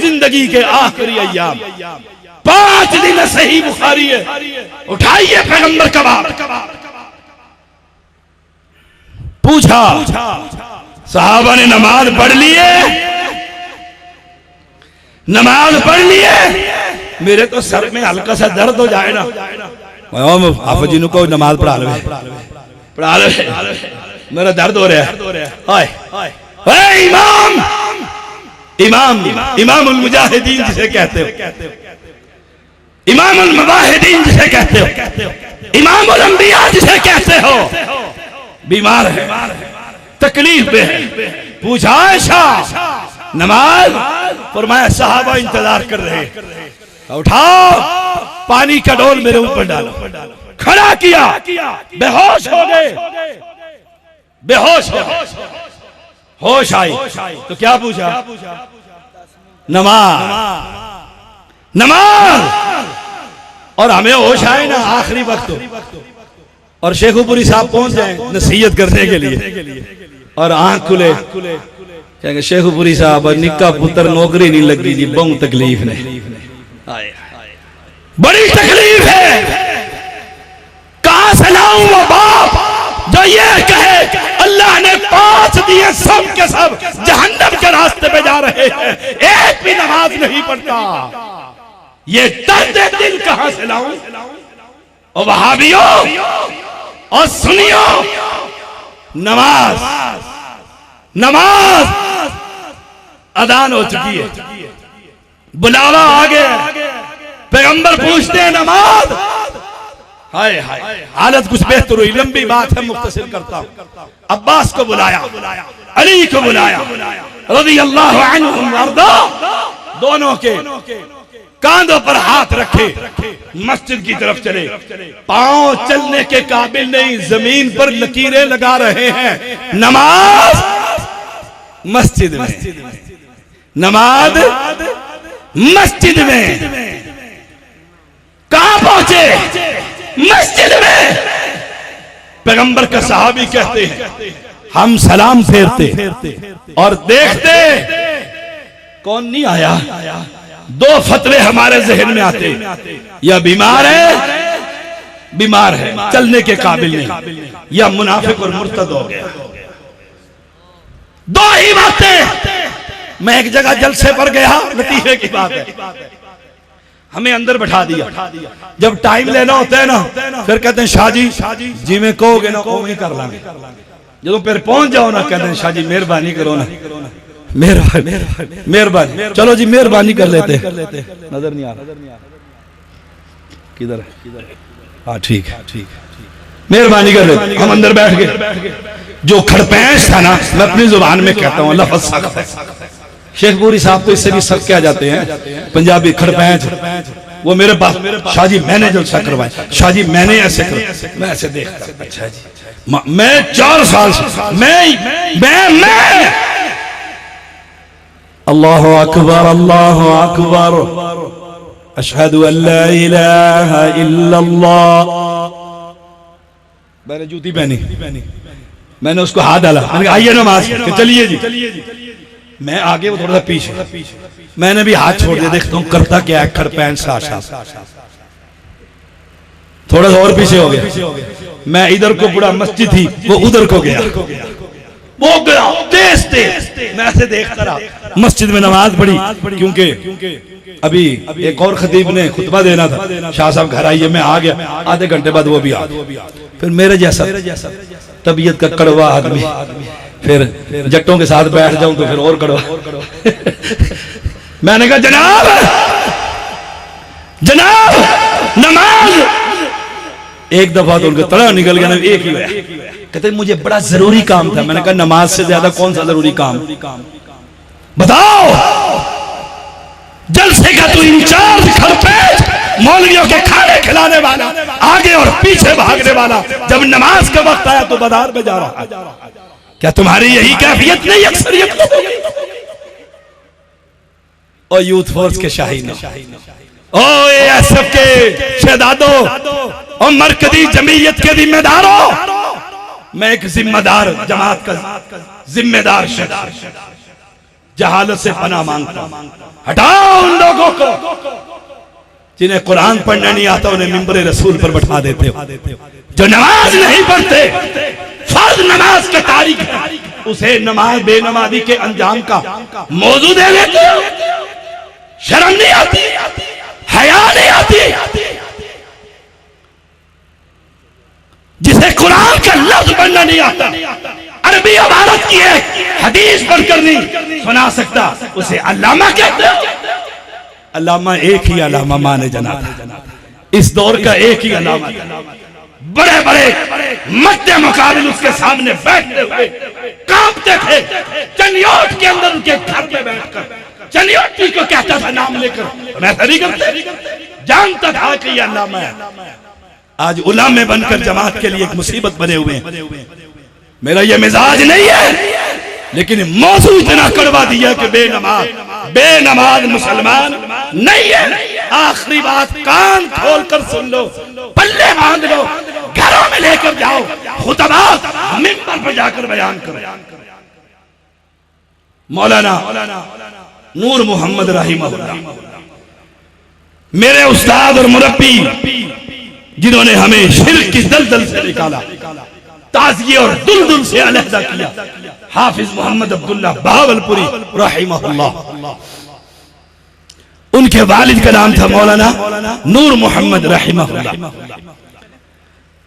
जिंदगी के आखिरी अय्याम, 5 दिन सही बुखारी है, उठाइए पैगंबर का बाप। पूछा, सहाबा ने नमाज पढ़ लिए, नमाज पढ़ लिए। मेरे तो सर में हल्का सा दर्द हो जाए ना, आप जी को नमाज पढ़ा ले, मेरा दर्द हो रहा है। हाय इमाम, इमाम, इमामुल मुजाहिदीन जिसे कहते हो, इमामुल मुवाहिदीन जिसे कहते हो, इमामुल अंबिया जिसे कहते हो, बीमार है, तकलीफ में है। पूछा आयशा नमाज, फरमाया सहाबा इंतजार कर रहे, उठाओ पानी का डोल मेरे ऊपर डालो। खड़ा किया, बेहोश हो गए, बेहोश हो गए, होश आई तो क्या पूछा? नमाज, नमाज। और हमें होश आए ना आखिरी वक्त और शेखुपुरी साहब पहुंच जाए नसीहत करने के लिए और आंख खुले, कहेंगे शेखुपुरी साहब निक्का पुत्र नौकरी नहीं लगी जी, बहुत तकलीफ ने, बड़ी तकलीफ है। कहां से लाऊं वो बाप जो ये कहे अल्लाह ने 5 दिए, सब के सब जहन्नम के रास्ते पे जा रहे हैं, एक भी नमाज नहीं पढ़ता। ये दर्द दिल कहां से लाऊं? और वहाबियों और सुनियो, नमाज, नमाज अदान हो चुकी है, बुलावा आ गया, पैगंबर पूछते हैं नमाज। हाय हाय, हालत कुछ बेहतर हुई, लंबी बात है मुख्तसर करता हूं। अब्बास को बुलाया, अली को बुलाया, रज़ी अल्लाहु अन्हुम वरदा, दोनों के कांधों पर हाथ रखे मस्जिद की तरफ चले। पांव चलने के काबिल नहीं, जमीन पर लकीरें लगा रहे हैं। नमाज मस्जिद में, नमाज मस्जिद में। कहां पहुंचे? मस्जिद में। पैगंबर का सहाबी कहते हैं हम सलाम फेरते और देखते कौन नहीं आया। 2 फतवे हमारे जहन में आते, या बीमार है, बीमार है चलने के काबिल नहीं, या मुनाफिक और मुर्तद हो गया। 2 ही बातें। मैं एक जगह जलसे पर गया, लतीफे की बात है, हमें अंदर बैठा दिया। जब टाइम लेना होता है ना, फिर कहते हैं शाह जी जी में कहोगे ना वो ही कर लांगे। जब फिर पहुंच जाओ ना, कहते हैं शाह जी मेहरबानी करो ना, मेहरबानी, चलो जी मेहरबानी कर लेते। नजर नहीं आ रहा किधर है? हाँ ठीक है, ठीक है, मेहरबानी कर लेते। हम अंदर बैठ गए। जो खड़पैंच था ना, मैं अपनी जुबान में कहता हूँ लफ्ज़ सख्त है। शेखपुरी साहब तो इससे भी सख्त क्या जाते हैं, पंजाबी खड़पैंच। वो मेरे पास, शाह जी मैंने जलसा करवाया, शाह जी मैंने ऐसे कर, मैं ऐसे देखता, अच्छा जी मैं 4 साल से मैं अल्लाह अकबर, अल्लाह अकबर, अशहदु अल्ला इलाहा इल्लल्लाह। मैंने जूती पहनी, मैंने उसको हाथ डाला, मैंने कहा आइए नमाज के चलिए जी। मैं आगे, वो थोड़ा सा पीछे, मैंने भी हाथ छोड़ दिया, देखता हूँ करता क्या है, खड़पैन सा थोड़ा सा और पीछे हो गया। मैं इधर को बुढ़ा मस्जिद थी, वो उधर को गया, वो गया तेज तेज। मैं ऐसे देखता रहा, मस्जिद में नमाज पढ़ी, क्योंकि अभी एक और खतीब ने खुतबा देना था, शाह साहब घर आइए, मैं आ गया, आधे घंटे बाद वो भी आ गया। फिर मेरे जैसा तबीयत का कड़वा आदमी, फिर जट्टों के साथ बैठ जाऊं तो फिर और कड़वा। मैंने कहा जनाब जनाब नमाज। एक दफा तो उनका तड़ा निकल गया ना, एक ही हुआ। कहते मुझे बड़ा जरूरी काम था। मैंने कहा नमाज से ज्यादा कौन सा जरूरी काम बताओ। जलसे का तू इंचार्ज, खड़पेच, मौलवियों के खाने खिलाने वाला, आगे और पीछे भागने वाला, जब नमाज का वक्त आया तो बाजार में जा रहा है। क्या तुम्हारी यही कैफियत नहीं अक्सरियत लोगों की? और यूथ फोर्स के शाहीनों, ओ एएसएफ के शहदादों और मरकजी जमीयत के जिम्मेदारों, मैं एक जिम्मेदार जमात का जिम्मेदार शख्स जहालत से पनाह मांगता हूं। हटाओ उन लोगों को जिन्हें कुरान पढ़ना नहीं आता, उन्हें मिंबर रसूल पर बैठा देते हो। जो नमाज नहीं पढ़ते, फर्ज नमाज के तारीख है, उसे नमाज बेनमाजी के अंजाम का मौजू दे लेते हो। शर्म नहीं आती, हया नहीं आती? जिसे कुरान का लफ्ज पढ़ना नहीं आता, अरबी इबारत की है, हदीस पढ़कर नहीं सुना सकता, उसे अल्लामा कहते हो। अल्लामा एक ही अल्लामा माने जनाब, इस दौर का एक ही अल्लामा। बड़े बड़े मद्दे मुकाबिल उसके सामने बैठते हुए कांपते थे। चनियोट के अंदर उनके घर में बैठकर चनियोटी को कहता था नाम लेकर, मैं नहीं करते, जानता था कि ये अल्लामा है। आज उलामे बनकर जमात के लिए एक मुसीबत बने हुए हैं। मेरा ये मिजाज नहीं है, लेकिन मौजू इतना कड़वा दिया कि बेनमाज मुसलमान नहीं है। आखिरी बात कान खोलकर सुन लो, पल्ले बांध लो, घरों में लेकर जाओ, खुतबा मिंबर पर जाकर बयान करो। मौलाना नूर मोहम्मद रहीमहुल्लाह मेरे उस्ताद और मुरब्बी, जिन्होंने हमें शिर्क की दलदल से निकाला, ताज़िये और दुलदुल से अलहदा किया, हाफिज मोहम्मद अब्दुल्ला बहावलपुरी रहीमहुल्लाह। उनके वालिद का नाम था मौलाना नूर मोहम्मद रहीमहुल्लाह।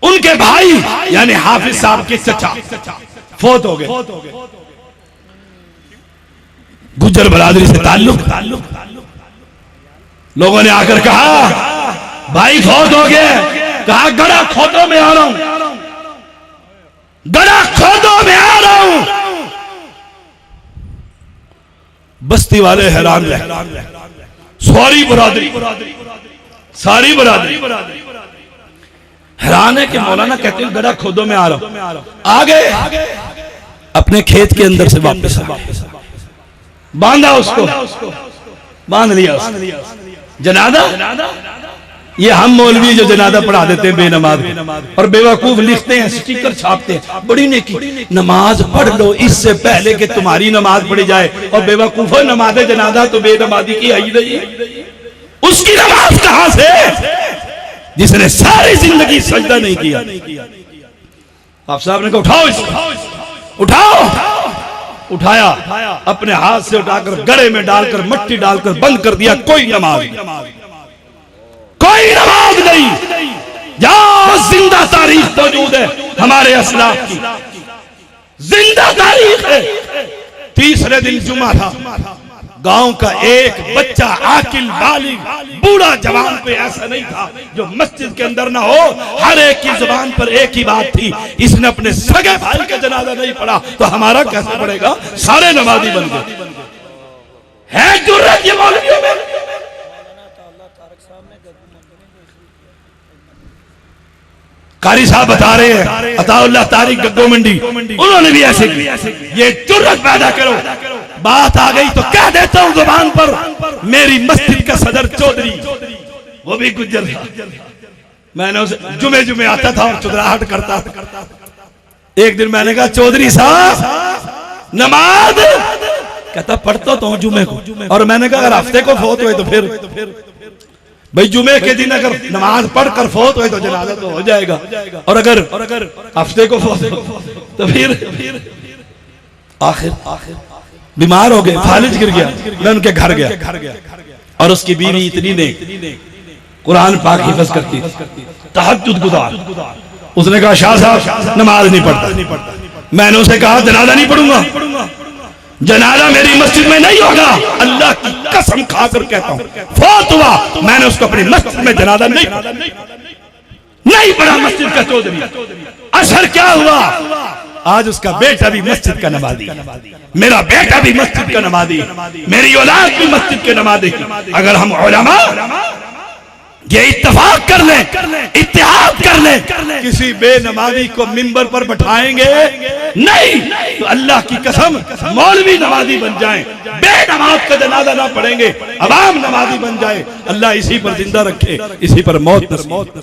उनके भाई यानी हाफिज साहब के चचा फौत हो गए। गुज्जर बरादरी से ताल्लुक, लोगों ने आकर कहा भाई फौत हो गए। कहा गड़ा खोदो में आ रहा हूं, गड़ा खोदो में आ रहा हूं। बस्ती वाले हैरान रहे, सारी बरादरी हैरान है कि मौलाना कहते हैं गड़ा खोदो में आ रहा हूं। आ गए, अपने खेत के अंदर से वापस बांधा, उसको बांध लिया। जनादा, ये हम मौलवी जो जनादा पढ़ा देते हैं बेनमाज, और बेवकूफ लिखते हैं, स्टिकर छापते हैं, बड़ी नेकी, नमाज पढ़ लो इससे पहले कि तुम्हारी नमाज पढ़ी जाए। और बेवकूफो नमाज जनादा तो बेनमाजी की आई नहीं। उसकी नमाज कहां से, जिसने सारी जिंदगी सजदा नहीं किया। आप साहब ने कहा उठाओ इसको, उठाओ। उठाया, अपने हाथ से उठाकर गड़े में डालकर मट्टी डालकर बंद कर दिया। कोई नमाज नहीं। जहां जिंदा तारीख मौजूद है हमारे असलाफ की, जिंदा तारीख है। तीसरे दिन जुमा था, गांव का एक बच्चा आकिल बालिग बूढ़ा जवान पे ऐसा नहीं था जो मस्जिद के अंदर ना हो। हर एक की जुबान पर एक ही बात थी, इसने अपने सगे भाई का जनाजा नहीं पढ़ा तो हमारा कैसे पड़ेगा। सारे नमाजी बन गए। है जुर्रत ये मौलवियों में। कारी साहब बता रहे हैं, अताउल्लाह तारिक गद्दो मंडी, उन्होंने भी ऐसे किया। ये जुर्रत पैदा करो, बात आ गई तो कह देता हूं जुबान पर, मेरी मस्जिद का सदर चौधरी वो भी गुज्जर था। मैंने उसे जुमे जुमे आता था और चुदराहट करता था। एक दिन मैंने कहा चौधरी साहब नमाज, कहता पढ़ता तो हूं जुमे को। और मैंने कहा अगर हफ्ते को फौत हुए तो फिर भाई जुमे के दिन अगर नमाज पढ़कर फौत हुए तो जनाजा तो हो जाएगा, और अगर हफ्ते को फौत तो फिर आखिर बीमार हो गए, फालिज गिर गया। मैं उनके घर गया और उसकी बीवी इतनी ने कुरान पाक हिफ्ज करती, तहज्जुद गुजार। उसने कहा शाह साहब नमाज नहीं पढ़ता। मैंने उसे कहा जनाजा नहीं पढ़ूंगा, जनाजा मेरी मस्जिद में नहीं होगा, अल्लाह की कसम खाकर कहता हूं। फौत हुआ, मैंने उसको अपनी मस्जिद में जनाजा नहीं पढ़ा मस्जिद का चौधरी। असर क्या हुआ, आज उसका बेटा भी मस्जिद का नमाजी, मेरा बेटा भी मस्जिद का नमाजी, मेरी औलाद भी मस्जिद के नमाजी। अगर हम उलमा ये इत्तेफाक कर लें, इत्तेहाद कर लें, किसी बेनमाजी को मिंबर पर बैठाएंगे नहीं तो अल्लाह की कसम मौलवी नमाजी बन जाएं, बेनमाज का जनाजा ना पढ़ेंगे, अवाम नमाजी बन जाए। अल्लाह इसी पर जिंदा रखे, इसी पर मौत नसीब।